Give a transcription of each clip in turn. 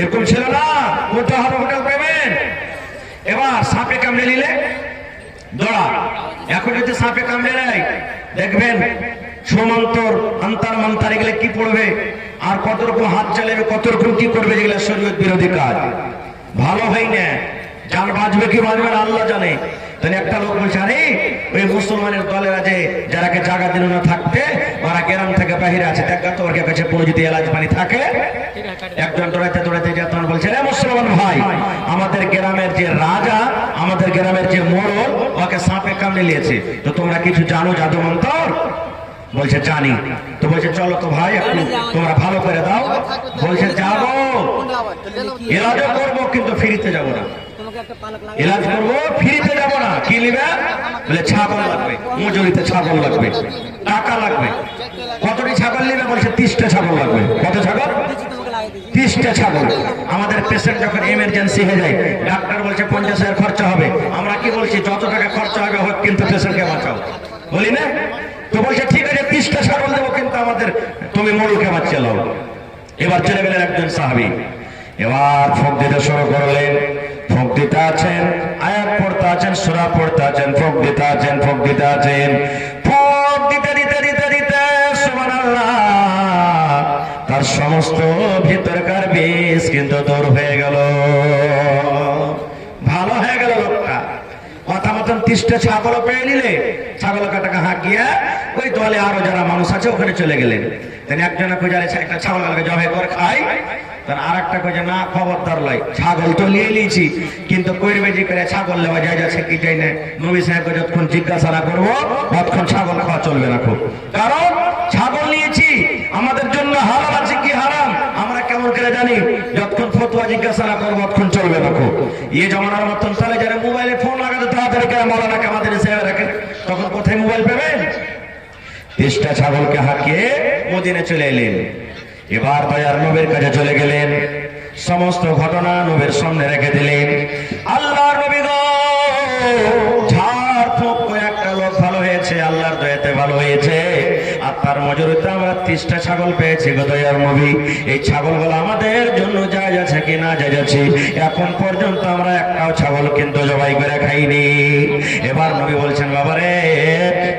এরকম ছিল না, কোনটা হবে হোটেল পেমেন্ট। এবার সাপে কামড়ে নিলে দৌড়া। এখন যদি সাপে কামড়ে নেয় দেখবেন সুমন্তর আন্তার মান্তার এগুলো কি পড়বে, আর কত রকম হাত চালাবে, কত রকম কি করবে, যেগুলো শরীয়ত বিরোধী কাজ। ভালো হয় না, যার বাঁচবে কি বাঁচবে না আল্লাহ জানে। তাহলে একটা লোক বলছে, আরে ওই মুসলমানের দলের আছে যারাকে জায়গা দিল না থাকতে, ওরা গ্রাম থেকে বাহিরে আছে, দেখা তো ওর কাছে কোনো যদি এলাচ পানি থাকে। একজন দৌড়াইতে দৌড়াইতে যায়, তখন বলছে, রে মুসলমান ভাই, আমাদের গ্রামের যে রাজা, আমাদের গ্রামের যে মোড়ল, ওকে সাপে কামড়ে নিয়েছে, তো তোমরা কিছু জানো জাদু মন্তর? বলছে জানি। তো বলছে চলো তো ভাই একটু তোমরা ভালো করে দাও। বলছে যাবো, এলাজও করবো কিন্তু ফ্রিতে যাবো না। এলাজ করবো ফ্রিতে যাবো না। কি নিবে? বলে ছাগল লাগবে, মজুরিতে ছাগল লাগবে, টাকা লাগবে। কতটি ছাগল নিবে? বলছে 30টা ছাগল লাগবে। কত ছাগল? 30টা ছাগল। আমাদের পেশেন্ট যখন এমার্জেন্সি হয়ে যায়, ডাক্তার বলছে 50,000 খরচা হবে। আমরা কি বলছি? যত টাকা খরচা হবে হোক, কিন্তু পেশেন্টকে বাঁচাও, বলি না? তো বলছে ঠিক আছে 30টা ছাগল দেবো, কিন্তু আমাদের তুমি মোড়লকে বাঁচিয়ে নাও। এবার চলে গেলেন একজন সাহাবী। এবার ফোক দিতে শুরু করলেন। ফোক দিতে আছেন, আয়াত পড়তে আছেন, সূরা পড়তে আছেন, ফোক দিতে আছেন, ফোক দিতে আছেন। ফোক দিতে দিতে দিতে দিতে সুবহানাল্লাহ, তার সমস্ত ভিতরকার বিষ কিন্তু দূর হয়ে গেল, ভালো হয়ে গেল লোকটা। কথা মতন 30টা ছাগলও পেয়ে নিলে, ছাগল কাটাকে হাঁকিয়ে ওই দলে আরো যারা মানুষ আছে ওখানে চলে গেলেন। একজনে খুঁজে একটা ছাগলকে জবাই করে খাই, আর একটা খুঁজে না, খবরদার লাই, ছাগল তো নিয়ে নিয়েছি, কিন্তু কইরবেজি করে ছাগল নেওয়া যায় যাচ্ছে কি যাই না। নবী সাহেবকে যতক্ষণ জিজ্ঞাসা না করবো ততক্ষণ ছাগল খাওয়া চলবে না। খুব কারণ ছাগল নিয়েছি, আমাদের জন্য হালাল আছে কি হারাম আমরা কেমন করে জানি? যতক্ষণ ফতোয়া জিজ্ঞাসা না করবো ততক্ষণ চলবে না। খুব এই জমানার মতন তাহলে যারা মোবাইলে ফোন লাগাতে তাড়াতাড়ি করে মৌলানা আমাদের হিসেবে রাখেন, তখন কোথায় মোবাইল পাবেন? 30টা ছাগলকে হাঁকিয়ে মদিনে চলে এলেন। এবার দয়ার নবীর কাছে চলে গেলেন, সমস্ত ঘটনা নবীর সামনে রেখে দিলেন। আল্লাহর নবী গো, ঝাড় ফুঁক করে একটা লোক ভালো হয়েছে, আল্লাহর দয়াতে ভালো হয়েছে, আর তার মজুরিতে আমরা 30টা ছাগল পেয়েছি গো দয়ার নবী। এই ছাগলগুলো আমাদের জন্য জায়েজ আছে কি না জায়েজ আছে? এখন পর্যন্ত আমরা একটাও ছাগল কিন্তু জবাই করে খাইনি। এবার নবী বলছেন, বাবারে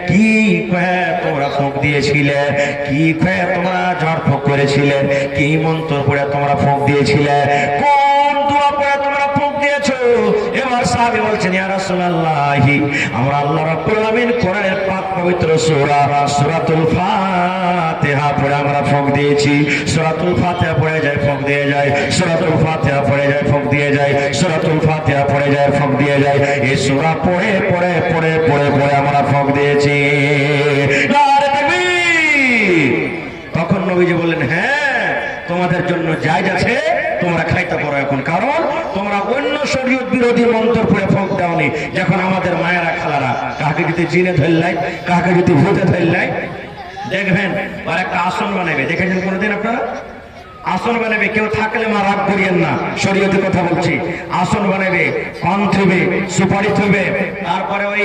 কি কয়ে তোমরা ফোঁক দিয়েছিলে, কি কয়ে তোমরা ঝড় ফোঁক করেছিলে, কি মন্ত্র পড়ে তোমরা ফোঁক দিয়েছিলে, কোন দোয়া পড়ে তোমরা ফোঁক দিয়েছো? এবার সাহাবী বলছেন, ইয়া রাসূলুল্লাহ, আমরা আল্লাহ রাব্বুল আলামিন কোরআনের পাক পবিত্র সূরা সূরাতুল ফাতিহা পড়ে আমরা ফোঁক দিয়েছি। সূরাতুল ফাতিহা পড়ে যায় ফোঁক দিয়ে যায়, সূরাতুল ফাতিহা পড়ে যায় ফোঁক দিয়ে যায়, সূরাতুল ফাতিহা পড়ে যায় ফোঁক দিয়ে যায়। এই সূরা পড়ে পড়ে পড়ে পড়ে পড়ে আমরা ফোঁক দিয়েছি। নারে তাকবীর! তখন নবীজি বললেন, হ্যাঁ তোমাদের জন্য জায়েজ আছে, তোমরা খাইতে পারো এখন, কারণ তোমরা অন্য শরীয়ত বিরোধী মন্ত্র পড়ে ফোঁক দাওনি। যখন আমাদের মায়েরা খালারা কাকে যদি জিনে ধরলাই, কাকে যদি ভূতে ধরলাই, দেখবেন আর একটা আসন বানাবে, দেখেছেন কোনোদিন আপনারা? আসন বানাবে, কেউ থাকলে মা রাগ করিয়েন না, শরীয়তের কথা বলছি। আসন বানাবে, পান থইবে, সুপারি থইবে, তারপরে ওই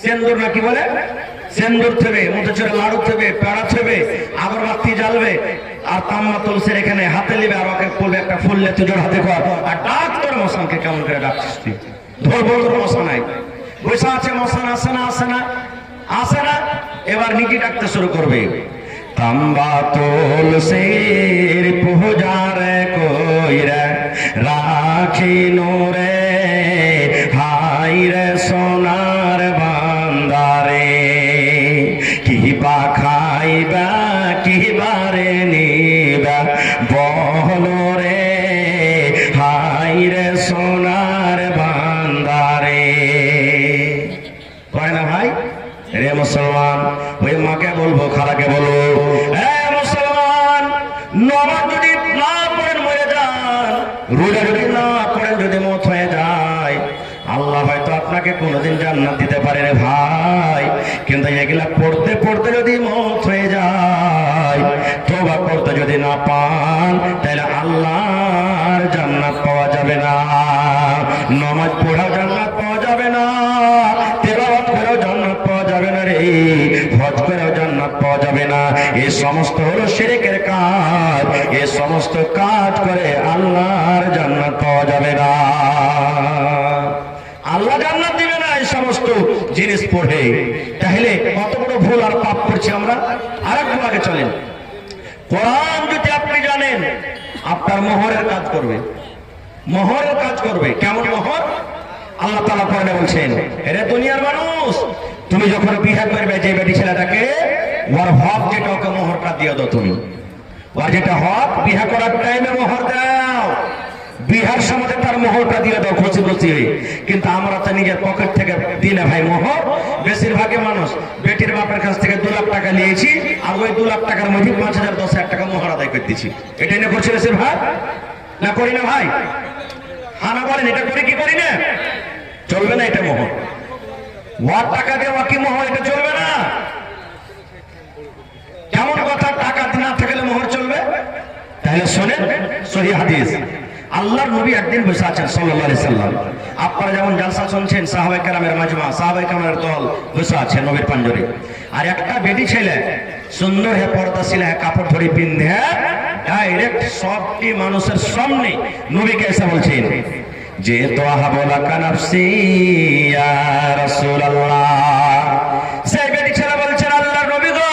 সেন্দুর না কি বলে, সেন্দুর থইবে, মুখে লাড়ু থইবে, পেড়া থইবে, আগরবাতি জ্বালবে, আর তাম্মা তুলসের এখানে হাতে নেবে, আর ওকে বলবে একটা ফুল লে তুই জোর হাতে কর, আর ডাক তোর মশানকে কেমন করে ডাকছিস তুই? ধরবো তোর মশানাই বসে আছে, মশান আসে না, আসে না, আসে না। এবার নিকি ডাকতে শুরু করবে, তাম্বা তুলসির পূজারে কইরা রাখি নোরে, হাই রে সোনার বান্দারে, কি বা খাইবা কি বারে নিবা বলো রে, হাই রে সোনার বান্দারে। কয় না ভাই? রে মুসলমান, ওই মাকে বলবো, খালাকে বলবো, মুসলমান, নামাজ যদি না পড়েন মরে যান, রোজা যদি না পড়েন যদি মত হয়ে যায়, আল্লাহ হয়তো আপনাকে কোনোদিন জান্নাত দিতে পারে রে ভাই। কিন্তু এগুলা পড়তে পড়তে যদি মত হয়ে যায়, তওবা করতে যদি না পান, তাহলে আল্লাহর জান্নাত পাওয়া যাবে না। নামাজ পড়াও জান্নাত পাওয়া যাবে না, তেলাওয়াত করেও জান্নাত পাওয়া যাবে না রে, হজ করেও জান্নাত পাওয়া যাবে না। এই সমস্ত হলো শিরকের কাজ। এই সমস্ত কাজ করে আল্লাহর জান্নাত পাওয়া যাবে না, আল্লাহ জান্নাত দিবে না এই সমস্ত জিনিস পড়ে। তাহলে কত বড় ভুল আর পাপ করছি আমরা। আরেকটু আগে চলেন, কোরআন যদি আপনি জানেন আপনার মোহরের কাজ করবে, মোহরের কাজ করবে। কেমন মোহর? আল্লাহ তাআলা কোরআনে বলছেন, এরে দুনিয়ার মানুষ, তুমি যখন বিয়ে করবে যে বেটি ছেলেটাকে, ওর হক যেটা ওকে মোহরটা দিয়ে দাও। তুমি ওর যেটা হক বিয়ে করার টাইমে মোহর দাও, বিহার সমাজে তার মোহরটা দিয়ে দাও খুশি খুশি হয়ে। কিন্তু আমরা তো নিজের পকেট থেকে দিই না ভাই মোহর। বেশিরভাগই মানুষ বেটির বাপের কাছ থেকে 2 লাখ টাকা নিয়েছি, আর ওই 2 লাখ টাকার মধ্যে 5,000 10,000 টাকা মোহর আদায় করে দিচ্ছি। এটাই না করছে বেশিরভাগ? না করি না ভাই? হ্যাঁ না বলেন, এটা করি কি করি না? চলবে না এটা মোহর। ওয়ার টাকা দেওয়া কি মোহর? এটা চলবে না। কেমন কথা? টাকা না থাকলে মোহর চলবে? তাহলে শোনেন সহিহ হাদিস। আল্লাহর নবী একদিন বসে আছেন সাল্লাল্লাহু আলাইহি সাল্লাম। আপনারা যেমন জালসা শুনছেন, সাহাবায়ে কেরামের মাজমা, সাহাবায়ে কেরামের দল বসে আছে নবীর পাঞ্জরে। আর একটা বেটি ছেলে সুন্দর হে পর্দাশীল হে কাপড় ধরে পিন্ধে ডাইরেক্ট সবটি মানুষের সামনে নবীকে এসে বলছেন যে তোহা বলা কানাফসি ইয়া রাসূলুল্লাহ। সেই বেটি ছেলে বলছেন, আল্লাহর নবী গো,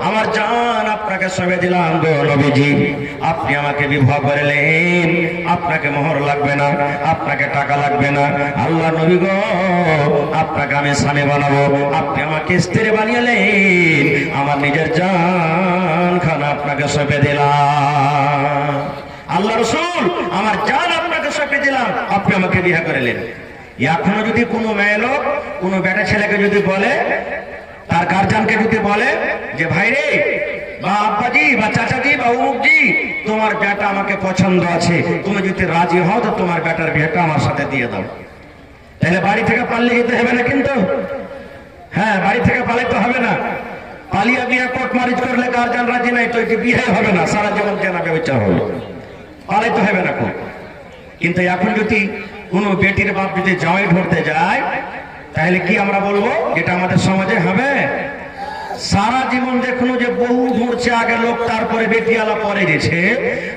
আমার জান আপনাকে সঁপে দিলাম গো নবীজি। আপনি আমাকে বিবাহ করলেন, আপনাকে মোহর লাগবে না, আপনাকে টাকা লাগবে না। আল্লাহ নবী গো, আপনাকে আমি স্বামী বানাবো, আপনি আমাকে স্ত্রী বানিয়েলেন, আমার নিজের জান খানা আপনাকে সঁপে দিলাম। আল্লাহ রাসূল, আমার জান আপনাকে সঁপে দিলাম, আপনি আমাকে বিয়ে করলেন। এখনো যদি কোনো মেয়ে লোক কোনো বেটা ছেলেকে যদি বলে, তার গার্জিয়ানকে যদি বলে যে ভাই রে বা আব্বাজি বা চাচাজি বা অমুকজি, তোমার বেটা আমাকে পছন্দ আছে, তুমি যদি রাজি হও তো তোমার বেটার বিয়েটা আমার সাথে দিয়ে দাও, তাহলে বাড়ি থেকে পালিয়ে যেতে হবে না কিন্তু। হ্যাঁ, বাড়ি থেকে পালাইতে হবে না। পালিয়ে বিয়ে কোর্ট ম্যারেজ করলে গার্জিয়ান রাজি নাই তো এটি বিয়ে হবে না, সারা জীবন জানাবে বিচার হবে, পালাইতে হবে না কোন। কিন্তু এখন যদি কোনো বেটির বাপ যদি জামাই ধরতে যায়, তাহলে কি আমরা বলবো? যেটা আমাদের সমাজে হবে, সারা জীবন দেখুন যে বহু ধরছে আগে লোক, তারপরে বেটি আলা পরে গেছে।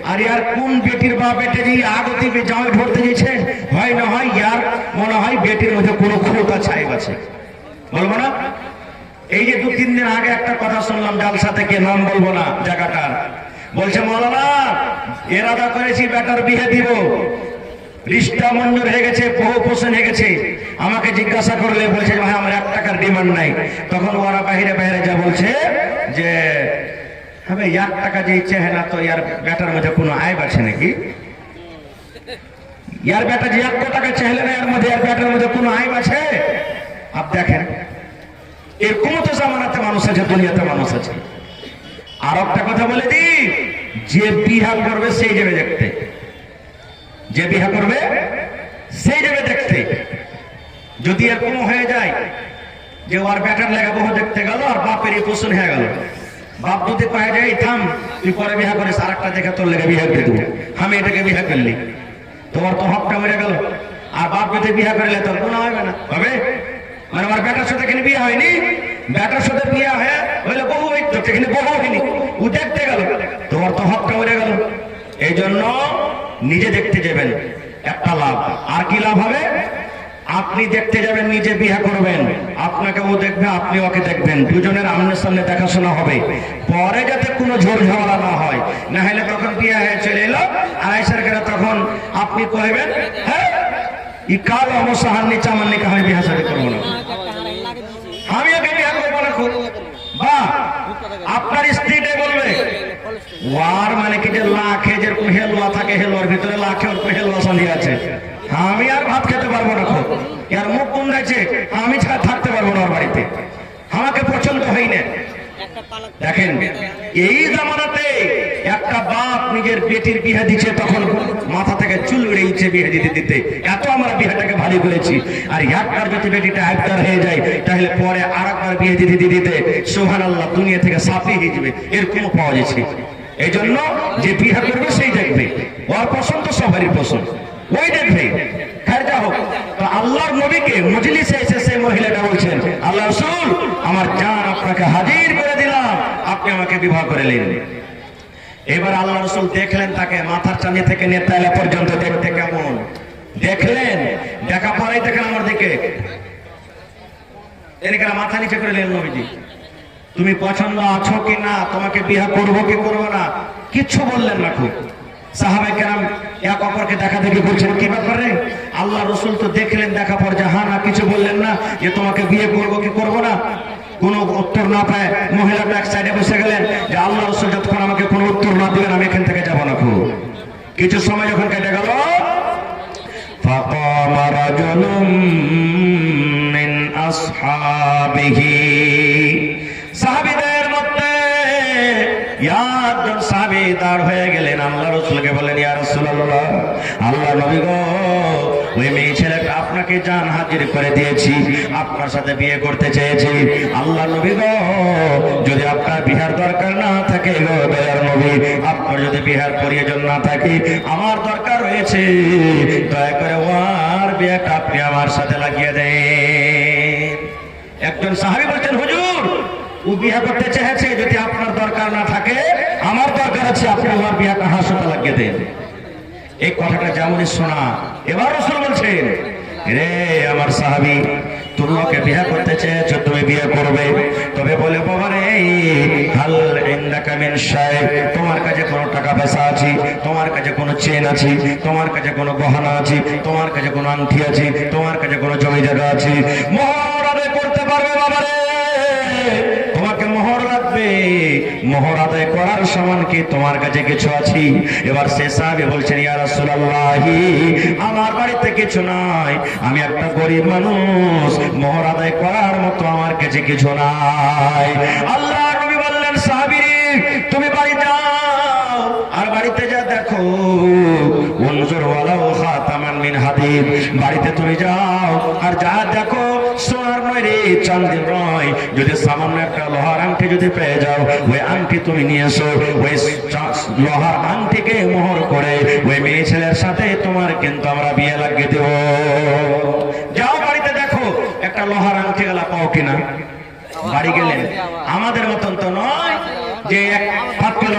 আর ইয়ার কোন বেটির বাপ বেটে যে আগতি জামাই ধরতে গেছে, হয় না হয় ইয়ার মনে হয় বেটির মধ্যে কোনো ক্ষমতা ছাইব আছে, বলবো না? এই যে 2-3 দিন আগে একটা কথা শুনলাম জালসা থেকে, নাম বলবো না জায়গাটার, বলছে মৌলানা এরাদা করেছি বেটার বিয়ে দিব, রিশতা মঞ্জুর হয়ে গেছে, বহু পোষণ হয়ে গেছে। আমাকে জিজ্ঞাসা করলে বলছে ভাই আমার 1 টাকার ডিমান্ড নাই। তখন ওরা বাইরে বাইরে যা বলছে যে হবে 1 টাকা যে ইচ্ছে হয় না, তো ইয়ার বেটার মধ্যে কোনো আইব আছে নাকি? ইয়ার বেটা যে 1 টাকা চাইলে না, এর মধ্যে বেটার মধ্যে কোনো আইব আছে? আপ দেখেন, এরকম তো জামানাতে মানুষ আছে, দুনিয়াতে মানুষ আছে। আর একটা কথা বলে দি, যে বিহা করবে সেই যাবে দেখতে, যে বিহা করবে সেই যাবে দেখতে। যদি এরকম হয়ে যায় যে ওর বেটার লেগে বহু দেখতে গেল আর বাপের এই পোষণ হয়ে গেল, বাপ যদি কয়ে যায় থাম তুই পরে বিহা করিস, আর একটা দেখে তোর লেগে বিহা করে দেবো, আমি এটাকে বিহা করলি, তোমার তো হকটা মরে গেল। আর বাপ যদি বিহা করলে তোর কোনো হবে না, হবে মানে আমার বেটার সাথে এখানে বিয়ে হয়নি, বেটার সাথে বিয়ে হয়ে হইলে বহু হইতো, এখানে বহু হয়নি, ও দেখতে গেল, তোমার তো হকটা মরে গেল। এই জন্য নিজে দেখতে যাবেন, একটা লাভ। আর কি লাভ হবে? আপনি দেখতে যাবেন, নিজে বিয়ে করবেন, আপনাকে ও দেখবে, আপনি ওকে দেখবেন, দুজনের আমনের সামনে দেখাশোনা হবে। পরে যাতে কোনো ঝোল ঝামেলা না হয়, না হলে তখন বিয়ে হয়ে চলে এলো আর আইসার করে তখন আপনি কইবেন হ্যাঁ ই কাল অবসাহার নিচে আমার নিকে আমি বিয়ে শাদী করবো না, আমি ওকে বিয়ে করবো না। বা আপনার স্ত্রীটাই বলবে ওয়ার মানে কি যে লাখে যেরকম হেলুয়া থাকে, হেলুয়ার ভিতরে লাখে ওরকম হেলুয়া সাজিয়ে আছে, আমি আর ভাত খেতে পারবো না, খুব ইয়ার মুখ কোন গেছে, আমি ছাড়া থাকতে পারবো না ওর বাড়িতে, আমাকে পছন্দ হয় না। দেখেন এই জামানাতে একটা বাপ নিজের বেটির বিয়ে দিচ্ছে, তখন মাথা থেকে চুল উড়ে ইচ্ছে বিয়ে দিতে দিতে, এত আমরা বিয়েটাকে ভালো করেছি। আর একবার যদি বেটিটা আবদার হয়ে যায়, তাহলে পরে আর একবার বিয়ে দিতে দিতে সুবহানাল্লাহ দুনিয়া থেকে সাফি হয়ে যাবে, এরকম পাওয়া যাচ্ছে। এই জন্য যে বিয়ে করবে সেই দেখবে, ওর পছন্দ সবারই পছন্দ, ওই দেখবে। যা হোক, তো আল্লাহর নবীকে মজলিসে এসে সেই মহিলাটা বলছেন, আল্লাহ রাসূল আমার জান আপনাকে হাজির করে দিলাম, আপনি আমাকে বিবাহ করলেন। এবার আল্লাহ রাসূল দেখলেন তাকে মাথার চাঁদি থেকে নেতালা পর্যন্ত দেখতে কেমন, দেখলেন, দেখা পরেই দেখেন আমার দিকে এদিকে মাথা নিচে করে নিলেন নবীজি, তুমি পছন্দ আছো কি না, তোমাকে বিয়ে করবো কি করবো না, কিচ্ছু বললেন না। খুব সাহাবায়ে কেরাম এক অপরকে দেখা দেখি বলছেন কি ব্যাপারে, আল্লাহ রাসূল তো দেখলেন, দেখা পর যে হ্যাঁ না কিছু বললেন না যে তোমাকে বিয়ে করবো কি করবো না। কোনো উত্তর না পায় মহিলাটা এক সাইডে বসে গেলেন যে আল্লাহ রাসূল যতক্ষণ আমাকে কোনো উত্তর না দিবেন আমি এখান থেকে যাবো না। খুব কিছু সময় যখন কেটে গেল, ফাকামা রাজুলুম মিন আসহাবিহি, সাহাবীদের মধ্যে একজন সাহাবী দাঁড় হয়ে গেলেন, আল্লাহ রাসূলকে বললেন, ইয়া রাসূলুল্লাহ, আল্লাহ নবী গো, ওই মেয়ে ছেলেটা আপনাকে জান হাজির করে দিয়েছি, আপনার সাথে বিয়ে করতে চেয়েছি। আল্লাহ নবী গো, যদি আপনার বিহার দরকার না থাকে গো দয়ার নবী, আপনার যদি বিহার প্রয়োজন না থাকে, আমার দরকার রয়েছে, দয়া করে ওর বিয়েটা আপনি আমার সাথে লাগিয়ে দেন। একজন সাহাবী বলছেন, হুজুর ও বিয়ে করতে চেয়েছে, যদি আপনার দরকার না থাকে, আমার দরকার আছে, আপনি আমার বিয়েটা আমার সাথে লাগিয়ে দেন। এই কথাটা যেমনই শোনা, এবার রাসূল বলছেন, রে আমার সাহাবী, তুমি ওকে বিয়ে করতে চেয়েছো, তুমি বিয়ে করবে, তবে বলে বাবা রে, হাল ইনদাকা মিন শাই, তোমার কাছে কোনো টাকা পয়সা আছে, তোমার কাছে কোনো চেন আছে, তোমার কাছে কোনো গহনা আছে, তোমার কাছে কোনো আংটি আছে, তোমার কাছে কোনো জমি জায়গা আছে, মোহর আদায় করতে পারবে বাবা রে, তোমাকে মোহর লাগবে, মোহর আদায় করার সমান কি তোমার কাছে কিছু আছে? এবার সে সাহাবী বলছেন, ইয়া রাসূলুল্লাহ, আমার বাড়িতে কিছু নাই, আমি একটা গরিব মানুষ, মোহর আদায় করার মতো আমার কাছে কিছু নাই। আল্লাহ নবী বললেন, সাহাবী তুমি বাড়ি যাও, আর বাড়িতে যা দেখো, উনজুর ওয়ালাউ খাতামান মিন হাদিদ, বাড়িতে তুমি যাও আর যা দেখো, সোনার নয় রে, চাঁদের নয়, যদি সামান্য একটা লোহার আংটি যদি পেয়ে যাও, ওই আংটি তুমি নিয়ে এসো, ওই লোহার আংটিকে মোহর করে ওই মেয়ে ছেলের সাথে তোমার কিন্তু আমরা বিয়ে লাগিয়ে দেব। যাও বাড়িতে দেখো একটা লোহার আংটি গেলা পাও কিনা। বাড়ি গেলেন, আমাদের মতন তো নয় যে এক পাত্র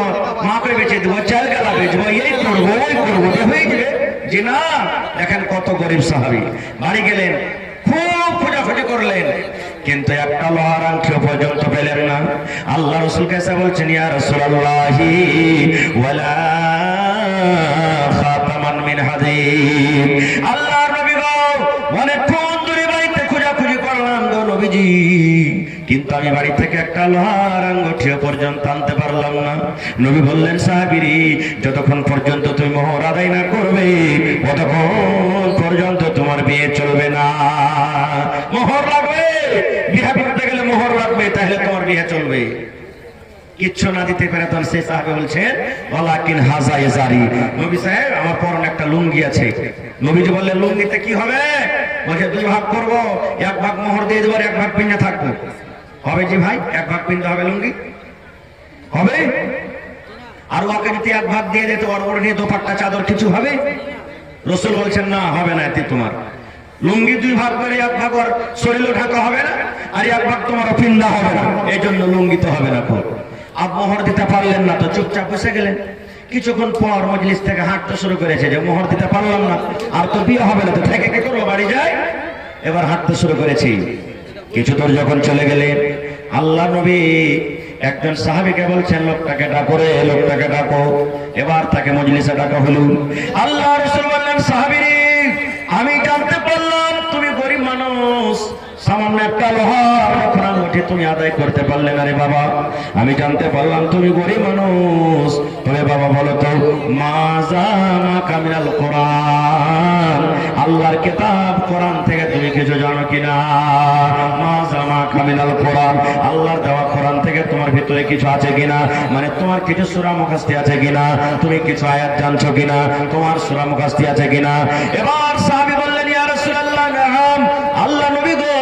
মাকে বেঁচে দেবো, চাল গেলা বেচবো, এই করবো ওই করবো, হয়ে যাবে যে না। দেখেন কত গরিব সাহাবী, বাড়ি গেলেন, খুব খোঁজাখুঁজি করলেন, কিন্তু একটা লোহার আংটি পর্যন্ত পেলেন না। আল্লাহ রাসূল কাছে বলছেন, ইয়া রাসূলুল্লাহ, ওয়ালা খাতামান মিন হাদিদ, আল্লাহর নবী গো, অনেকক্ষণ ধরে বাড়িতে খোঁজাখুঁজি করলাম গো নবীজি, কিন্তু আমি বাড়ি থেকে একটা লোহার আঙ্গুঠিও পর্যন্ত আনতে পারলাম না। নবী বললেন, সাহাবী, যতক্ষণ পর্যন্ত তুমি মোহর আদায় না করবে, ততক্ষণ পর্যন্ত তোমার বিয়ে চলবে না। মোহর লাগবে, বিয়ে করতে গেলে মোহর লাগবে, তাহলে তোমার বিয়ে চলবে। কিচ্ছু না দিতে পারে তখন সে সাহাবী বলছেন, ওয়ালাকিন হাযা ইজারি, নবী সাহেব আমার পরনে একটা লুঙ্গি আছে। নবীজি বললেন, লুঙ্গিতে কি হবে? বলছে, দুই ভাগ করব, এক ভাগ মোহর দিয়ে দেবো, এক ভাগ পিন্না থাকবো। হবে জি ভাই, এক ভাগ পিনতে হবে, লুঙ্গি হবে। আর ওকে যদি এক ভাগ দিয়ে দিতে, ওর ওর নিয়ে দোপাট্টা চাদর কিছু হবে? রাসূল বলছেন, না হবে না, এতে তোমার লুঙ্গি দুই ভাগ করে এক ভাগ ওর শরীরও ঢাকা হবে না, আর এক ভাগ তোমার পিন্না হবে না, এই জন্য লুঙ্গি তো হবে না। আপ মোহর দিতে পারলেন না তো চুপচাপ বসে গেলেন। কিছুক্ষণ পর মজলিস থেকে হাঁটতে শুরু করেছে যে মোহর দিতে পারলাম না, আর তো বিয়ে হবে না, তো থেকে কি করবো, বাড়ি যায়। এবার হাঁটতে শুরু করেছি, কিছু দূর যখন চলে গেলেন, আল্লাহ নবী একজন সাহাবীকে বলছেন, লোকটাকে ডাকো রে, লোকটাকে ডাকো। এবার তাকে মজলিসে ডাকা হলো। আল্লাহ রাসূল বললেন, সাহাবী, আমি জানতে পারলাম তুমি গরিব মানুষ, সামান্য একটা লোহার আংটি তুমি আদায় করতে পারলে না রে বাবা। আমি জানতে পারলাম তুমি গরিব মানুষ, তবে বাবা বলো তো, মাজা মাকা মিনাল কোরআন, আল্লাহর কিতাব কোরআন থেকে তুমি কিছু জানো কিনা? মাজা মাকা মিনাল কোরআন, আল্লাহর দেওয়া কোরআন থেকে তোমার ভিতরে কিছু আছে কিনা, মানে তোমার কিছু সূরা মুখস্থ আছে কিনা, তুমি কিছু আয়াত জানছো কিনা, তোমার সূরা মুখস্থ আছে কিনা। এবার সাহাবী বললেন, ইয়া রাসূলুল্লাহ, নাম, আল্লাহ নবী গো,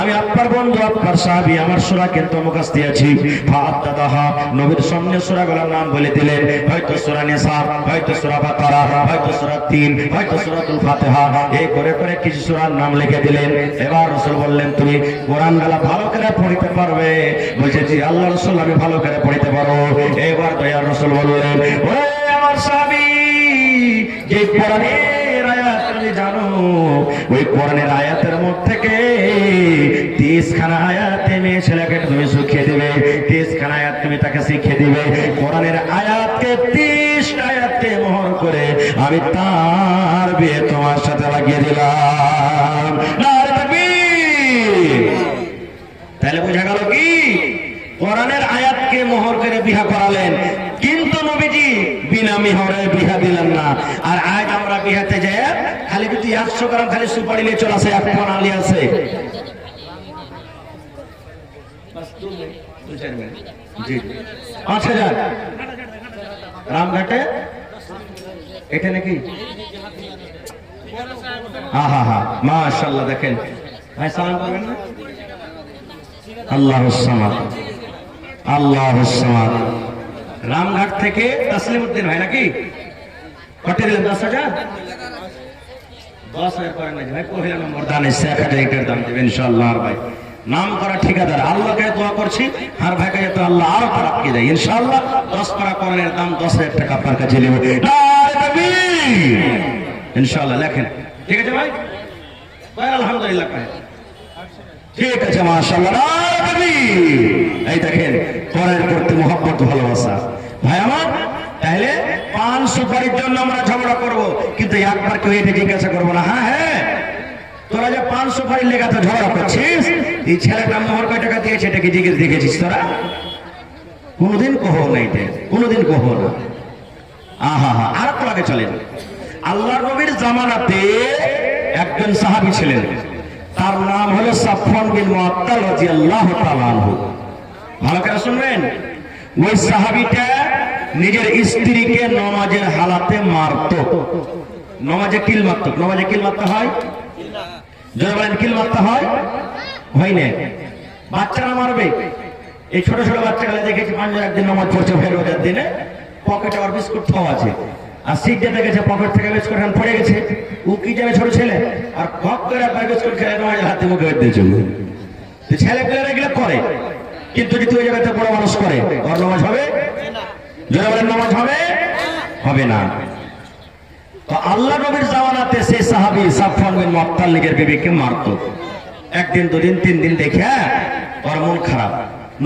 আমি আপনার বন্ধু, আপনার আমার সাহাবী আমার সূরা কিন্তু মুখস্থ আছে ফাআদাদাহা নবীর সামনে সূরাগুলোর নাম বলে দিলেন হয়তো সূরা নিসা হয়তো সূরা বাকারা হয়তো সূরা 3 হয়তো সূরাতুল ফাতিহা এই করে করে কিছু সূরার নাম লিখে দিলেন এবার রাসূল বললেন তুমি কোরআনগুলো ভালো করে পড়তে পারবে বলছে জি আল্লাহ রাসূল আমি ভালো করে পড়তে পারবো এবার দয়ার রাসূল বললেন ওরে আমার সাহাবী যে কোরআনের আয়াত তুমি জানো ওই কোরআনের আয়াতের মধ্যে থেকে 30 খানা আয়াতে মেয়ে ছেলেকে তুমি শিখিয়ে দিবে 30 খানা আয়াত তুমি তাকে শিখিয়ে দিবে কোরআনের আয়াতকে 30 আয়াতকে মোহর করে আমি তার বিয়ে তোমার সাথে লাগিয়ে দিলাম নারে তাকবীর তাহলে বোঝা গেল কি কোরআনের আয়াতকে মোহর করে বিয়ে করালেন কিন্তু নবীজি বিনা মোহরে বিয়ে দিলেন না আর আজ আমরা বিয়েতে যাই খালি যদি 100 গ্রাম খালি সুপারি নিয়ে চলে আসে এক পণ আলি আছে জি 5000 রামঘাটে এটা নাকি হা হা মাশাআল্লাহ দেখেন ভাই সালাম করবেন না আল্লাহুস সামাদ আল্লাহুস সামাদ রামঘাট থেকে তসলিমউদ্দিন ভাই নাকি কত দিলেন 10000 10,000 করেন না ভাই পহেলা নম্বর দানে 1000 এর দাম দেবেন ইনশাআল্লাহ আর ভাই নাম করা ঠিকাদার আল্লাহকে দোয়া করছি আর ভাইকে যাতে আল্লাহ আরো তারাক্কি দেয় ইনশাআল্লাহ 10 পারা কোরআনের দাম 10,000 টাকা আপনার কাছে নেব নারে তাকবীর ইনশাআল্লাহ লেখেন ঠিক আছে ভাই ভাই আলহামদুলিল্লাহ ভাই ঠিক আছে মাশাআল্লাহ নারে তাকবীর এই দেখেন কোরআনের প্রতি মহব্বত ভালোবাসা ভাই আমার তাহলে 500 বাড়ির জন্য আমরা ঝগড়া করব কিন্তু একবার কেউ এটা জিজ্ঞাসা করব না হ্যাঁ হ্যাঁ তোরা যে 500 বাড়ির লেগে তো ঝগড়া করছিস এই ছেলেটা মোহর কয় টাকা দিয়েছে এটাকে জিজ্ঞেস দেখেছিস তোরা কোনদিন কহো না এটা কোনদিন কহো না আহা হা আর তো আগে চলেন আল্লাহর নবীর জামানাতে একজন সাহাবী ছিলেন তার নাম হলো সাফওয়ান বিন মুআত্তাল রাদিয়াল্লাহু তাআলা আনহু ভালো করে শুনবেন ওই সাহাবীটা নিজের স্ত্রীকে নামাজের হালাতে মারতো নামাজে কিল মারতো নামাজে কিল মারতে হয় যারা বলেন কিল মারতে হয় হয় না বাচ্চারা মারবে এই ছোট ছোট বাচ্চাগুলো দেখেছি পাঁচজন একদিন নামাজ পড়ছে রোজার দিনে পকেটে আর বিস্কুট খাওয়া আছে আর সিটে দেখেছে পকেট থেকে বিস্কুট খান পড়ে গেছে ও কি যাবে ছোট ছেলে আর ভক করে একবার বিস্কুট খেলে নামাজ হাতে মুখে দিয়ে চলবে ছেলেগুলো এগুলো করে কিন্তু যদি ওই জায়গাতে বড় মানুষ করে ওর নামাজ হবে যারা বলেন নামাজ হবে হবে না তো আল্লাহ নবীর জামানাতে সেই সাহাবী সাফওয়ান বিন মুআত্তাল নিজের বিবিকে মারতো একদিন দুদিন তিন দিন দেখে ওর মন খারাপ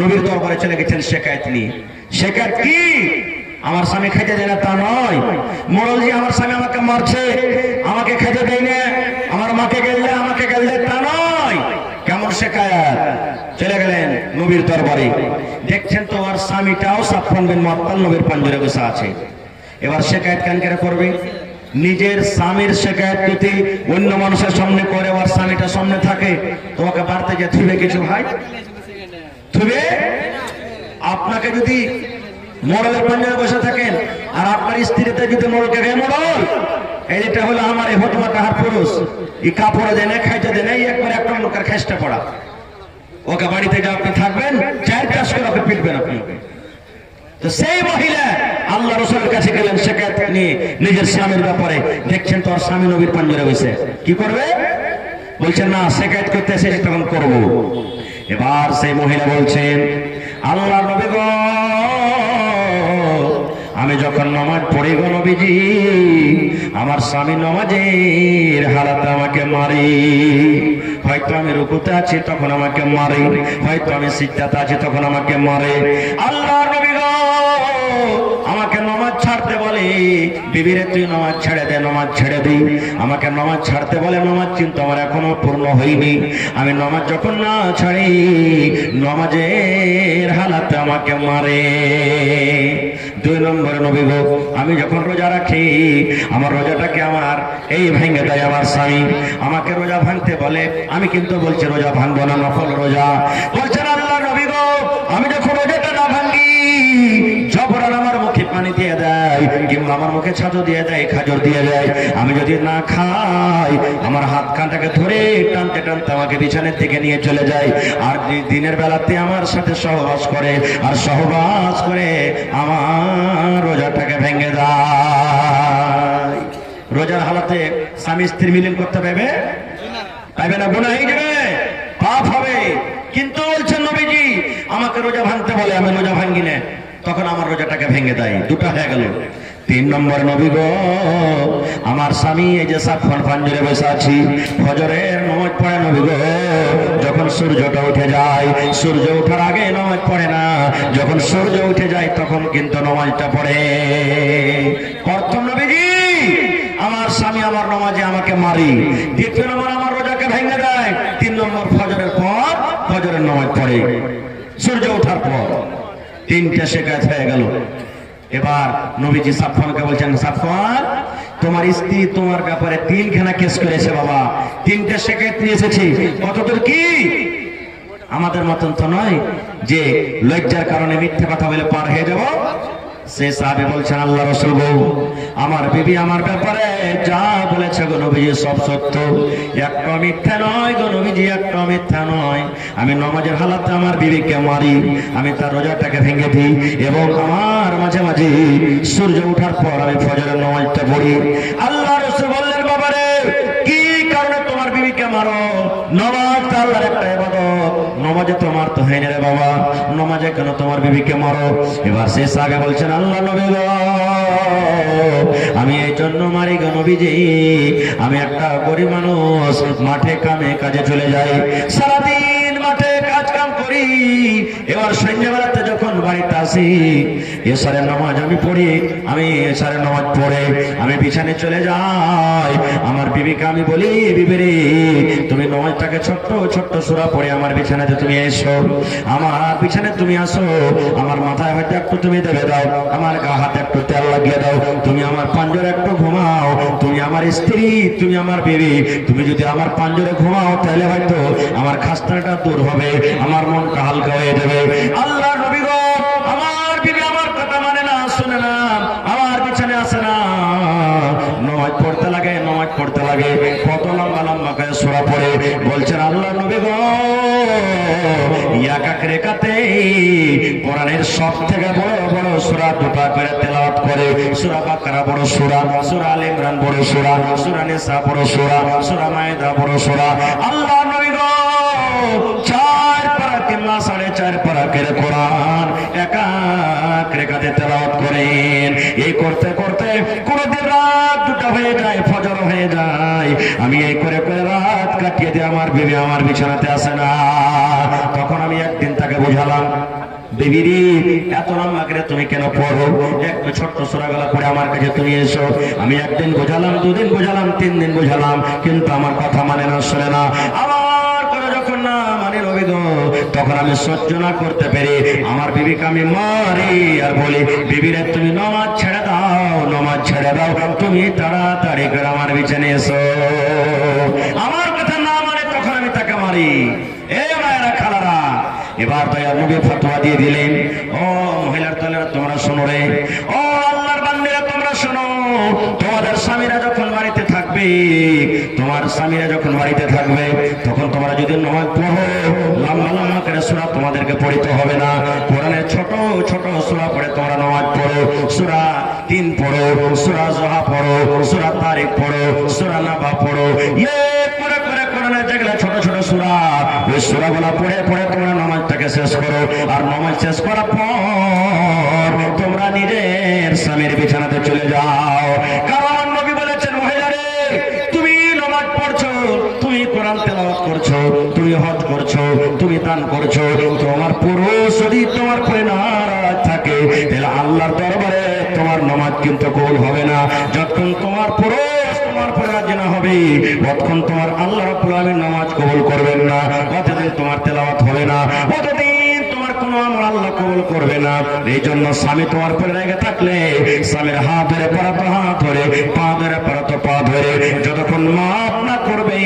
নবীর দরবারে চলে গেছেন শিকায়েত নিয়ে শিকায়েত কি আমার স্বামী খেতে দেয় না তা নয় মোড়লজি আমার স্বামী আমাকে মারছে আমাকে খেতে দেয় না আমার মাকে গেলে আমাকে গেলে তা নয় কেমন শিকায়েত চলে গেলেন নবীর দরবারে দেখছেন তো ওর স্বামীটাও সাফওয়ান বিন মুআত্তাল নবীর পাঞ্জরে বসে আছে এবার শিকায়েত কেন করে করবে নিজের স্বামীর শিকায়েত যদি অন্য মানুষের সামনে করে ওর স্বামীটা সামনে থাকে তোমাকে বাড়তে যে থুবে কিছু ভাই থুবে আপনাকে যদি মোড়লের পাঞ্জাবে বসে থাকেন আর আপনার স্ত্রীতে যদি মোড়লকে গে মোড়ল এইটা হলো আমার এই হতমা কাহার পুরুষ এই কাপড়ে দেয় না খাইতে দেয় না একবার একটা লোকের খেসটা পড়া ওকে বাড়িতে যা আপনি থাকবেন 4 চাষ করে ওকে পিটবেন আপনি তো সেই মহিলা আল্লাহ রাসূলের কাছে গেলেন শিকায়েত নিয়ে নিজের স্বামীর ব্যাপারে দেখছেন তো আর স্বামী নবীর পাঞ্জরে বসে কি করবে বলছেন না শিকায়েত করতে এসে তখন করব এবার সেই মহিলা বলছেন আল্লাহর নবী গো আমি যখন নামাজ পড়ি গো নবীজি আমার স্বামী নামাজের হালাতে আমাকে মারে হয়তো আমি রুকুতে আছি তখন আমাকে মারে হয়তো আমি সিজদাতে আছি তখন আমাকে মারে আল্লাহর নবী গো আমাকে নামাজ ছাড়তে বলে বিবিরে তুই নামাজ ছেড়ে দে নামাজ ছেড়ে দিই আমাকে নামাজ ছাড়তে বলে নামাজ কিন্তু আমার এখনো পূর্ণ হয়নি আমি নামাজ যখন না ছাড়ি নামাজের হালাতে আমাকে মারে 2 নম্বরে নবী গো আমি যখন রোজা রাখি আমার রোজাটাকে আমার এই ভেঙে দেয় আমার স্বামী আমাকে রোজা ভাঙতে বলে আমি কিন্তু বলছি রোজা ভাঙবো না নফল রোজা বলছেন আল্লাহ নবী গো আমি যখন রোজাটা না ভাঙি জবরান আমার মুখে পানি দিয়ে দেয় কিংবা আমার মুখে ছাজু দিয়ে দেয়, খাজর দিয়ে দেয়, আমি যদি না খাই আমার হাত কানটাকে ধরে টানতে টানতে আমাকে বিছানের দিকে নিয়ে চলে যায়, আর দিনের বেলাতে আমার সাথে সহবাস করে, আর সহবাস করে আমার রোজাটাকে ভেঙে দেয়। রোজার হালাতে স্বামী স্ত্রী মিলন করতে পারবে না, গুনাহ হয়ে যাবে, পাপ হবে। কিন্তু বলছেন নবীজি আমাকে রোজা ভাঙতে বলে, আমি রোজা ভাঙি না, তখন আমার রোজাটাকে ভেঙে দেয়। দুটো হয়ে গেল। 3 নম্বর, নবী গো আমার স্বামী এই যে সাফওয়ান পাঞ্জরে বসে আছি, ফজরের নামাজ পড়ে নবী গো, যখন সূর্যটা উঠে যায়, সূর্য ওঠার আগে নামাজ পড়ে না, যখন সূর্য উঠে যায় তখন কিন্তু নামাজটা পড়ে। প্রথম নবীজি আমার স্বামী আমার নামাজে আমাকে মারি, 2 নম্বর আমার রোজাকে ভেঙে দেয়, 3 নম্বর ফজরের পর ফজরের নামাজ পড়ে সূর্য ওঠার পর। 3টে শিকায়ত হয়ে গেল। এবার নবীজি সাফওয়ানকে বলছেন, সাফওয়ান তোমার স্ত্রী তোমার ব্যাপারে 3খানা কেস করেছে বাবা, 3টে শিকায়ত নিয়ে এসেছি, কতদূর কি? আমাদের মতন তো নয় যে লজ্জার কারণে মিথ্যে কথা বলে পার হয়ে যাব। সে সাহাবী বলছেন, আল্লাহ রাসূল গো আমার বিবি আমার ব্যাপারে যা বলেছে গো নবীজি সব সত্য, একটা মিথ্যা নয় গো নবীজি, একটা মিথ্যা নয়। আমি নামাজের হালাতে আমার বিবিকে মারি, আমি তার রোজাটাকে ভেঙে দিই, এবং আমার মাঝে মাঝে সূর্য ওঠার পর আমি ফজরের নামাজটা পড়ি। আল্লাহ রাসূল বললেন, বাবারে কি কারণে তোমার বিবিকে মারো? নামাজ তো আল্লাহর একটা ইবাদত, নামাজে তোমার তো হয় না রে বাবা, নামাজে কেন তোমার বিবিকে মারো? এবার সে সাহাবী বলছেন, আল্লাহ নবী গো আমি এই জন্য মারি গো নবীজি, আমি একটা গরিব মানুষ, মাঠে কামে কাজে চলে যাই, সারাদিন মাঠে কাজ কাম করি, এবার সন্ধ্যাবেলাতে যখন বাড়িতে আসি এশারের নামাজ আমি পড়ি, আমি এশারের নামাজ পড়ে আমি বিছানে চলে যাই, আমার বিবিকে আমি বলি, বিবি রে তুমি নামাজটাকে ছোট্ট ছোট্ট সূরা পড়ে আমার বিছানাতে তুমি এসো, আমার বিছানায় তুমি আসো, আমার মাথায় হয়তো একটু তুমি দেবে দাও, আমার গা হাতে একটু তেল লাগিয়ে দাও, তুমি আমার পাঞ্জরে একটু ঘুমাও, তুমি আমার স্ত্রী, তুমি আমার বিবি, তুমি যদি আমার পাঞ্জরে ঘুমাও তাহলে হয়তো আমার খাস্তাটা দূর হবে, আমার মনটা হালকা হয়ে যাবে। আল্লাহ নবী গো আমার বিবি আমার কথা মানে না, শুনে না, আমার বিছানে আসে না, নামাজ পড়তে লাগে, নামাজ পড়তে লাগে, কত লম্বা লম্বা করে সূরা পড়ে। বলছেন আল্লাহ নবী গো এক এক রেখাতে কোরআনের সবথেকে বড় বড় সূরা দুটো করে তেলাওয়াত করে। সূরা বাকারা বড় সূরা, সূরা আলে ইমরান বড় সূরা, সূরা নিসা বড় সূরা, সূরা মায়েদা বড় সূরা। আল্লাহ নবী গো 4 পারা কিংবা 4.5 পারা করে কোরআন এক এক রেখাতে তেলাওয়াত করেন। এই করতে করতে কোনদিন রাত 2টা হয়ে যায়, ফজর হয়ে যায়, আমি এই করে করে রাত কাটিয়ে দিয়ে আমার বিবি আমার বিছানাতে আসে না। তখন আমি একদিন তাকে বুঝালাম, বিবিরি এত লম্বা করে তুমি কেন পড়ো, একটু ছোট্ট সূরাগুলো পড়ে আমার কাছে তুমি এসো। আমি একদিন বোঝালাম, 2 দিন বোঝালাম, 3 দিন বোঝালাম, কিন্তু আমার কথা মানে না, শুনে না। আমার কথা যখন না মানে নবী গো, তখন আমি সহ্য না করতে পেরে আমার বিবিকে আমি মারি আর বলি, বিবিরে তুমি নামাজ ছেড়ে দাও, নামাজ ছেড়ে দাও, তুমি তাড়াতাড়ি করে আমার বিছানায় এসো। আমার কথা না মানে তখন আমি তাকে মারি। এ মায়েরা খালারা, এবার দয়ার নবী ফতোয়া দিয়ে দিলেন, ও মহিলার দলেরা তোমরা শোনো রে, ও আল্লাহর বান্দারা তোমরা শোনো, তোমাদের স্বামীরা যখন বাড়িতে থাকবে, তোমার স্বামীরা যখন বাড়িতে থাকবে, তখন তোমরা যদি নামাজ পড়ো, লম্বা লম্বা করে সূরা তোমাদেরকে পড়তে হবে না, কোরআনের ছোট ছোট সূরা পড়ে তোমরা নামাজ পড়ো। সূরা 3 পড়ো, সূরা জোহা পড়ো, সূরা তারিক পড়ো, সূরা নাবা পড়ো, করে করে কোরআনের যেগুলো ছোট ছোট সূরা, ওই সূরাগুলো পড়ে পড়ে তোমরা নামাজটাকে শেষ করো। আর নামাজ শেষ করার পর তোমরা নিজের স্বামীর বিছানাতে চলে যাও। কারণ নবী বলেছেন, মহিলারে তুমি নামাজ পড়ছো, তুমি কোরআন তেলাওয়াত করছো, তুমি হজ করছো, তুমি দান করছো, তোমার পুরুষ যদি তোমার পরে নারাজ থাকে তাহলে আল্লাহর দরবারে তোমার নামাজ কিন্তু কবুল হবে না। যতক্ষণ তোমার পুরুষ তোমার পরে রাজি না হবে, ততক্ষণ তোমার আল্লাহ রাব্বুল আলামিন নামাজ কবুল করবেন না, ততদিন তোমার তেলাওয়াত হবে না, ততদিন তোমার কোনো আমল আল্লাহ কবুল করবে না। এই জন্য স্বামী তোমার পরে রেগে থাকলে স্বামীর হাত ধরে পড়া তো হাত ধরে, পা ধরে পড়া তো পা ধরে, যতক্ষণ মাফ না করবে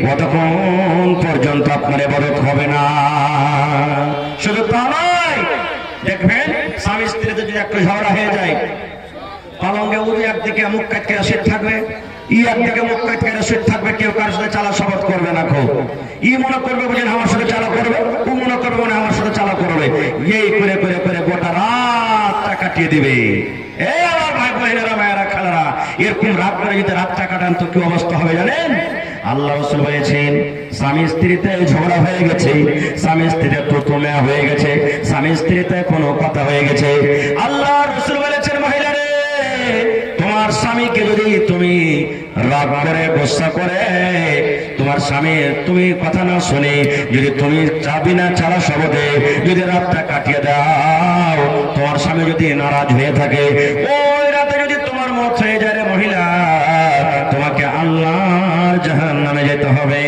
ততক্ষণ পর্যন্ত আপনার ইবাদত হবে না। শুধু তা নয়, দেখবেন স্বামী স্ত্রীতে যদি একটু ঝগড়া হয়ে যায়, পালঙ্গে উড়ে একদিকে মুখ কাটকে রশিদ থাকবে, একদিকে মুখ কাটকে রশিদ থাকবে, কেউ কার সাথে চালা শপথ করবে না। খুব মনে করবে বুঝেন আমার সাথে চালা করবে, ও মনে করবে মনে আমার সাথে চালা করবে, এই করে করে করে গোটা রাতটা কাটিয়ে দিবে। এই আমার ভাই বোনেরা, মায়েরা, খালারা, এরকম রাত করে যদি রাতটা কাটান তো কি অবস্থা হবে জানেন? আল্লাহ রাসূল বলেছেন স্বামী স্ত্রীতে ঝগড়া হয়ে গেছে, স্বামী স্ত্রীতে তোতমা হয়ে গেছে, স্বামী স্ত্রীতে কোনো কথা হয়ে গেছে, আল্লাহ রাসূল বলেছেন মহিলারে তোমার স্বামীকে যদি তুমি রাগ করে গোসা করে তোমার স্বামী তুমি কথা না শুনে যদি তুমি চাবি না চালা শব্দে যদি রাতটা কাটিয়ে দাও, তোমার স্বামী যদি নারাজ হয়ে থাকে ওই রাতে যদি তোমার মত হয়ে যায় রে মহিলা, তোমাকে আল্লাহর জাহান্নামে যেতে হবে।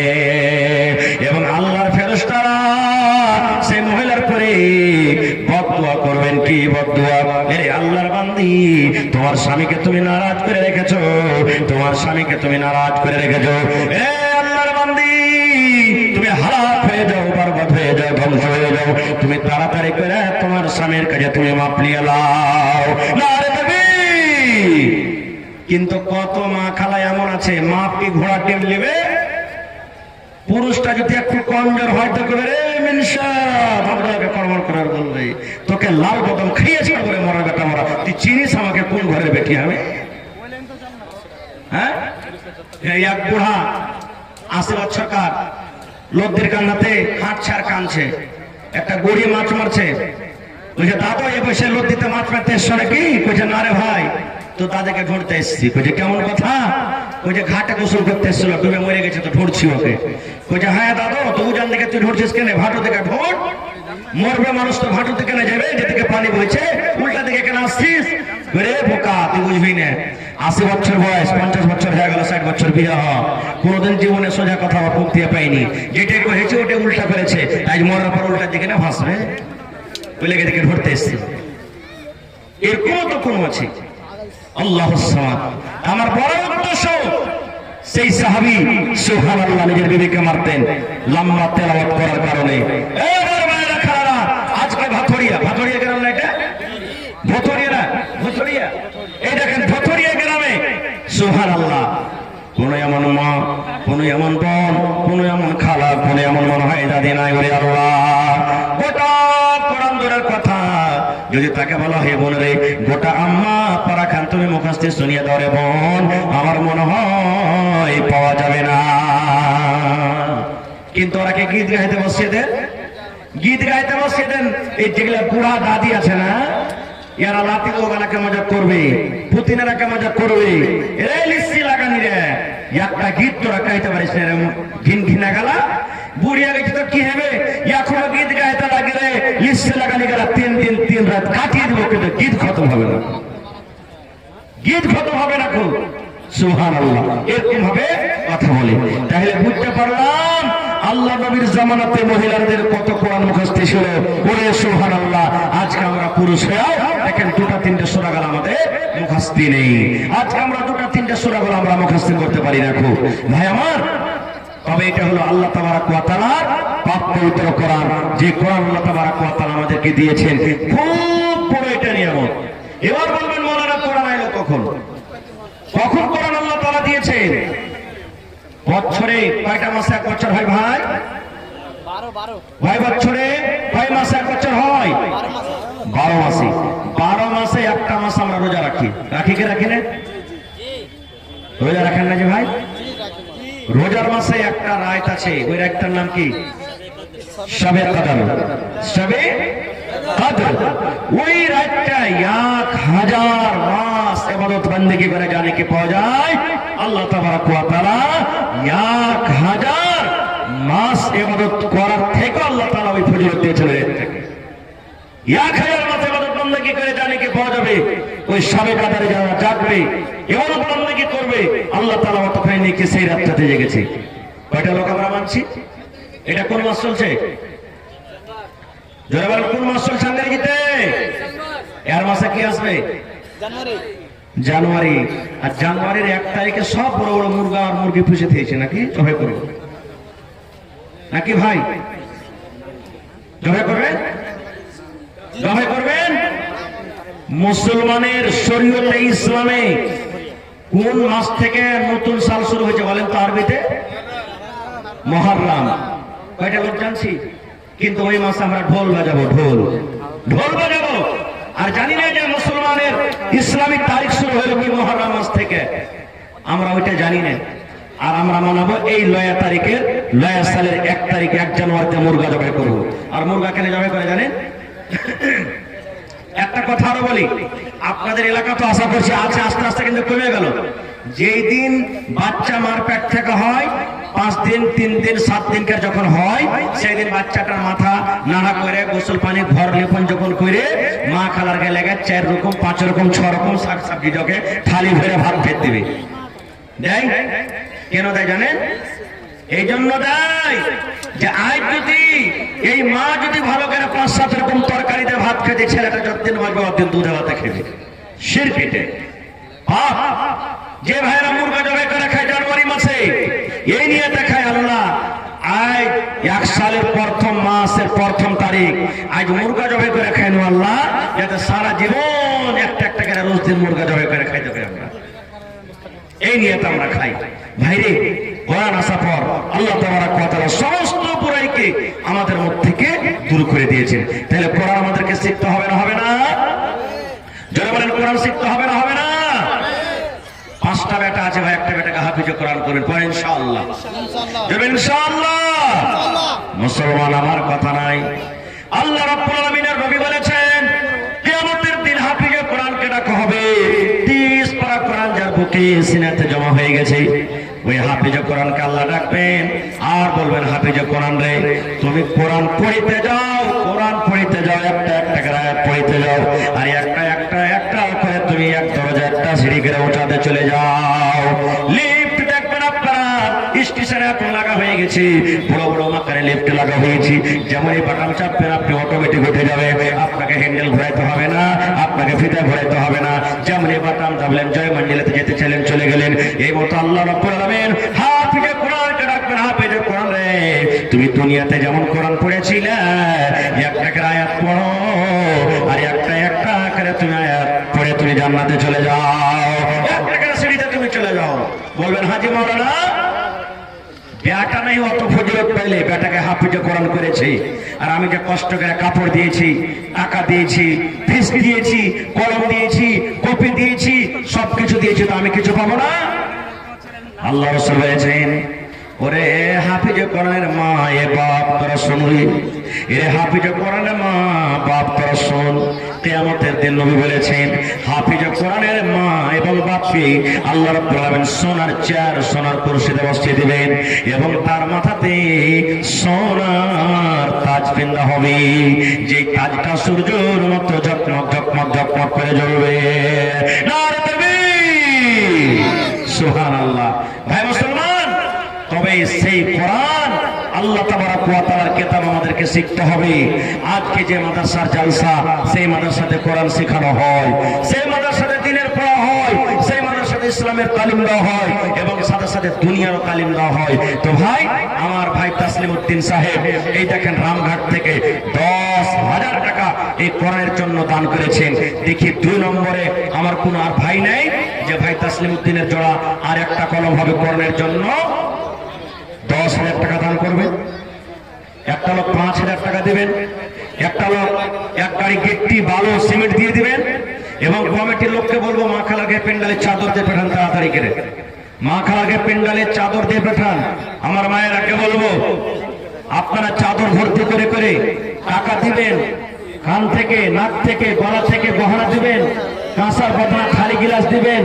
এবং আল্লাহর ফেরেশতারা সেই মহিলার পরে বদদুয়া করবেন। কি বদদুয়া? আরে আল্লাহর বান্দি তোমার স্বামীকে তুমি নারাজ করে রেখেছো, তোমার স্বামীকে তুমি নারাজ করে রেখেছো, এ আল্লাহর বান্দি তুমি হালাক হয়ে যাও, বরবাদ হয়ে যাও, ধ্বংস হয়ে যাও, তুমি তাড়াতাড়ি করে তোমার স্বামীর কাছে তুমি মাপ নিয়ে লাও। নারে তাকবীর। কিন্তু কত মা খালা এমন আছে মাপ কি ঘোড়া টেম নেবে, পুরুষটা যদি একটু কমজোর হয় তো করে রে মিনসা ভাবনাকে কর্মর করার বলবে তোকে লাল বদম খেয়েছে করে মরা বেটা মরা, তুই চিনিস আমাকে কোন ঘরের বেটি হবে? হ্যাঁ, এক বুড়া 80 বছরকার লোকদের কান্নাতে হাঁটছে আর কানছে, একটা গড়িয়ে মাছ মারছে, বলছে দাদা এ বসে লোক দিতে মাছ মারতে এসছো নাকি? কইছে না রে ভাই তো দাদাকে ঢুঁড়তে এসছি। কইছে কেমন কথা? কইছে ঘাটে গোসল করতে এসছিল, ডুবে মরে গেছে তো ঢুঁড়ছি ওকে। কইছে হ্যাঁ দাদা তো উজান দিকে তুই ঢুঁড়ছিস কেন? ভাটো থেকে ঢোঁড়, মরবে মানুষ তো ভাটো থেকে না যাবে, যেদিকে পানি বইছে উল্টা দিকে কেন আসছিস? রে বোকা তুই বুঝবি না, 80 বছর বয়স, 50 বছর হয়ে গেল, 60 বছর বিয়ে হওয়া, কোনোদিন জীবনে সোজা কথা মুখ দিয়ে পাইনি, যেটাই করেছে ওটা উল্টা করেছে, তাই মরার পর উল্টা দিকে না ভাসবে, বলে দিকে ঢুঁড়তে এসছি। এরকম তো কোনো আছে? আল্লাহু সামাদ। আমার বড় উদ্দেশ্য সেই সাহাবী সুবহানাল্লাহ নিজের বিবিকে মারতেন লম্বা তেলাওয়াত করার কারণে। এই মায়েরা খালারা, আজকে ভাতড়িয়া গ্রাম না এটা? ভতরিয়া এই দেখেন ভতরিয়া গ্রামে সুবহানাল্লাহ কোন এমন মা, কোন এমন বোন, কোন এমন খালা, কোন এমন মনে হয় দাদি নাই। ওরে আল্লাহ, গোটা কোরআন দূরের কথা যদি তাকে বলা হয় বোন রে গোটা আম্মা পারা খান তুমি মুখস্থ শুনিয়ে দাও রে বোন, আমার মনে হয় পাওয়া যাবে না। কিন্তু ওরা কে গীত গাইতে বসিয়ে দেন, গীত গাইতে বসিয়ে দেন। এই যেগুলা বুড়া দাদি আছে না, এরা লাতি ওগালাকে মজা করবে, পুতিনেরাকে মজা করবে, এরা লিসি লাগানি রে একটা গীত তোরা গাইতে পারিস না রে, ঘিন ঘিনা গেলা বুড়িয়া গেছে তো কি হবে, এখনো গীত গাইতে লাগে রে, লিসি লাগানি গেলা 3 দিন 3 রাত কাটিয়ে দিব, কিন্তু গীত খতম হবে না, গীত খতম হবে না। খুব সুবহানাল্লাহ এরকম ভাবে কথা বলে। তাহলে বুঝতে পারলাম আল্লাহ নবীর জামানাতে মহিলাদের কত কোরআন মুখস্থ ছিল। ওরে সুবহানাল্লাহ, আজকে আমরা পুরুষ হয়েও দেখেন 2টা 3টে সূরা গাল আমাদের মুখস্থ নেই। আজকে আমরা 2টা 3টে সূরা গাল আমরা মুখস্থ করতে পারি না। খুব ভাই আমার, তবে এটা হলো আল্লাহ তাবারক ওয়া তাআলার পাক পবিত্র কোরআন, যে কোরআন আল্লাহ তাবারক ওয়া তাআলা আমাদেরকে দিয়েছেন, খুব বড় এটা নিয়ামত। এবার বলবেন মাওলানা কোরআন আইলো কখন? কখন কোরআন আল্লাহ তাআলা দিয়েছেন? বছরে কয়টা মাসে 1 বছর হয় ভাই? 12 ভাই বছরে কয় মাসে 1 বছর হয়? 12 মাসে। 12 মাসে একটা মাস আমরা রোজা রাখি, রাখি কি রাখি না? রোজা রাখেন না যে ভাই? রোজার মাসে একটা রাত আছে, ওই রাতটার নাম কি? শবে কদর। শবে কদর, ওই রাতটা 1000 মাস ইবাদত বندگی করে জানে কি পাওয়া যায়? আল্লাহ তাবারক ওয়া তাআলা 1000 মাস ইবাদত করার থেকে আল্লাহ তাআলা ওই ফজিলত দিয়েছেন। 1000 মাস ইবাদত বندگی করে জানে কি পাওয়া যাবে? ওই শবে কদরে যারা জাগবে, ইবাদত বندگی করবে, আল্লাহ তাআলা ওতখানি নিয়ে সেই রাতটাতে জেগেছে। কয়টা লোক আমরা মানছি? এটা কোন মাস চলছে? জোরে বলেন, কোন মাস চলছে আঙ্গিতে? এর মাসে কি আসবে? জানুয়ারি। আর জানুয়ারির 1 তারিখে সব বড় বড় মুরগা আর মুরগি পুষে দিয়েছে নাকি? জবাই করবে নাকি ভাই? জবাই করবেন, জবাই করবেন। মুসলমানের শরীয়তে ইসলামে কোন মাস থেকে নতুন সাল শুরু হয়েছে বলেন তো আরবিতে? মুহররম। কয়টা লোক জানছি? কিন্তু ওই মাসে আমরা ঢোল বাজাবো, ঢোল বাজাবো। আর জানি না যে মুসলমানের ইসলামিক তারিখ শুরু হলো কি মুহররম মাস থেকে, আমরা ওইটা জানি না। আর আমরা মানাবো এই লয়া তারিখের, লয়া সালের 1 তারিখে 1 জানুয়ারিতে মুরগা জবাই করবো। আর মুরগা কেন জবাই করে জানেন? একটা কথা আরো বলি, আপনাদের এলাকা তো আশা করছি আছে, আস্তে আস্তে কিন্তু কমে গেল। যেই দিন বাচ্চা মার পেট থেকে হয় 5 দিন, 3 দিন, 7 দিনকার যখন হয়, সেই দিন বাচ্চাটার মাথা নাড়া করে গোসল পানি ঘর লেপন যখন করে মা খালার গায়ে লেগে 4 রকম 5 রকম 6 রকম শাক সবজি যখন থালি ভরে ভাত খেতে দিবে। দেয় কেন দেয় জানেন? এই জন্য দেয় যে আজ যদি এই মা যদি ভালো করে 5-7 রকম তরকারিতে ভাত খেতে, ছেলেটা যতদিন বাঁচবে অতদিন দুধে ভাতে খেবে। শিরকিতে যে ভাইরা মুরগা জবাই করে খায় জানুয়ারি মাসে, এই নিয়ে দেখায় আল্লাহ আজ 1 সালের প্রথম মাসের প্রথম তারিখ আজ মুরগা জবাই করে খাইনো আল্লাহ, যাতে সারা জীবন একটা একটা করে রোজ দিন মুরগা জবাই করে খাইতে পারি আমরা। এই নিয়ে তো আমরা খাই। ভাইরে, কোরআন আসার পর আল্লাহ তাবারক ওয়া তাআলা সমস্ত বুরাইকে আমাদের মধ্যে থেকে দূর করে দিয়েছেন। তাহলে কোরআন আমাদেরকে শিখতে হবে না, হবে না? যারা বলেন কোরআন শিখতে হবে না, হবে না? 5টা বেটা আছে ভাই, একটা বেটাকে হাফিজ কোরআন করবেন, পরে ইনশাআল্লাহ যাবেন ইনশাআল্লাহ। মুসলমান আমার কথা নাই, আল্লাহ রাব্বুল আলামিনের নবী বলেছেন কিয়ামতের দিন হাফিজ কোরআনকে ডাকা হবে। 30 পারা কোরআন যার বুকে সিনাতে জমা হয়ে গেছে, ওই হাফিজ কোরআনকে আল্লাহ ডাকবেন আর বলবেন, হাফিজ কোরআন রে, তুমি কোরআন পড়িতে যাও, কোরআন পড়িতে যাও, একটা একটা করে আয়াত পড়িতে যাও, আর একটা একটা একটা করে তুমি 1 দরজা 1টা সিঁড়ি করে উঠাতে চলে যাও। লিফট দেখবেন আপনারা স্টেশনে এখন লাগা হয়ে গেছে, বড় বড় মাকারে লিফট লাগা হয়েছে। যেমন এই বাটন চাপবেন আপনি অটোমেটিক উঠে যাবে, আপনাকে হ্যান্ডেল ঘোরাইতে হবে না, আপনাকে ফিতা ঘোরাইতে হবে না। যেমন এই বাটন চাপলেন জয় মঞ্জিলাতে যেতে চাইলেন, চলে গেলেন। এই মতো আল্লাহ রাব্বুল আলামিন হাফিজে কোরআনকে ডাকবেন, হাফিজে কোরআন রে, তুমি দুনিয়াতে যেমন কোরআন পড়েছিলে, একটা করে আয়াত পড়ো, আর একটা একটা করে তুমি আয়াত পড়ে তুমি জান্নাতে চলে যাও, একটা করে সিঁড়িতে তুমি চলে যাও। বলবেন হাজী মাওলানা বেটা নাই অত ফজিলত পাইলে, বেটাকে হাফিজে কোরআন করেছি, আর আমি যে কষ্ট করে কাপড় দিয়েছি, টাকা দিয়েছি, ফিস দিয়েছি, কলম দিয়েছি, কপি দিয়েছি, সবকিছু দিয়েছি, তো আমি কিছু পাবো না? আল্লাহ রাসূল বলেছেন, ওরে হাফিজে কোরআনের মা এ বাপ তোরা শুনবি, এ হাফিজে কোরআনের মা বাপ তোরা শোন। কিয়ামতের দিন নবী বলেছেন হাফিজে কোরআনের মা এবং বাপকে আল্লাহ রাব্বুল আলামিন সোনার চেয়ার, সোনার কুরসিতে বসিয়ে দিবেন এবং তার মাথাতে সোনার তাজ পিন্দা হবে, যে তাজটা সূর্যের মতো ঝকমক ঝকমক ঝকমক করে জ্বলবে। নারে তাকবীর, সুবহানাল্লাহ। ভাই মুসলমান, তবে সেই কোরআন আল্লাহ তাবারক ওয়া তাআলার কিতাব আমাদেরকে শিখতে হবে। আজকে যে মাদ্রাসার জলসা, সেই মাদ্রাসাতে কোরআন শেখানো হয়, সেই মাদ্রাসাতে দ্বীনের পড়া হয়, সেই মাদ্রাসাতে ইসলামের তালিম দেওয়া হয় এবং সাথে সাথে দুনিয়ারও তালিম দেওয়া হয়। তো ভাই, আমার ভাই তাসলিম উদ্দিন সাহেব এই দেখেন রামঘাট থেকে 10,000 টাকা এই কোরআনের জন্য দান করেছেন। দেখি 2 নম্বরে আমার কোনো আর ভাই নেই যে ভাই তাসলিম উদ্দিনের জোড়া আর একটা কলম হবে কোরআনের জন্য, 10,000 টাকা দান করবেন। একটা লোক 5,000 টাকা দেবেন, একটা লোক 1 গাড়ি গিট্টি বালু সিমেন্ট দিয়ে দিবেন এবং কমিটির লোককে বলবো মা খালাকে পেন্ডালের চাদর দিয়ে পাঠান, তাড়াতাড়ি করে মা খালাকে পেন্ডালের চাদর দিয়ে পাঠান। আমার মায়েরাকে বলবো আপনারা চাদর ভর্তি করে করে টাকা দিবেন, কান থেকে, নাক থেকে, গলা থেকে গহনা দিবেন, কাঁসার বদনা খালি গিলাস দিবেন,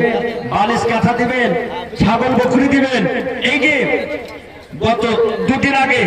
বালিশ কাঁথা দিবেন, ছাগল বকরি দিবেন। এই যে গত 2 দিন আগে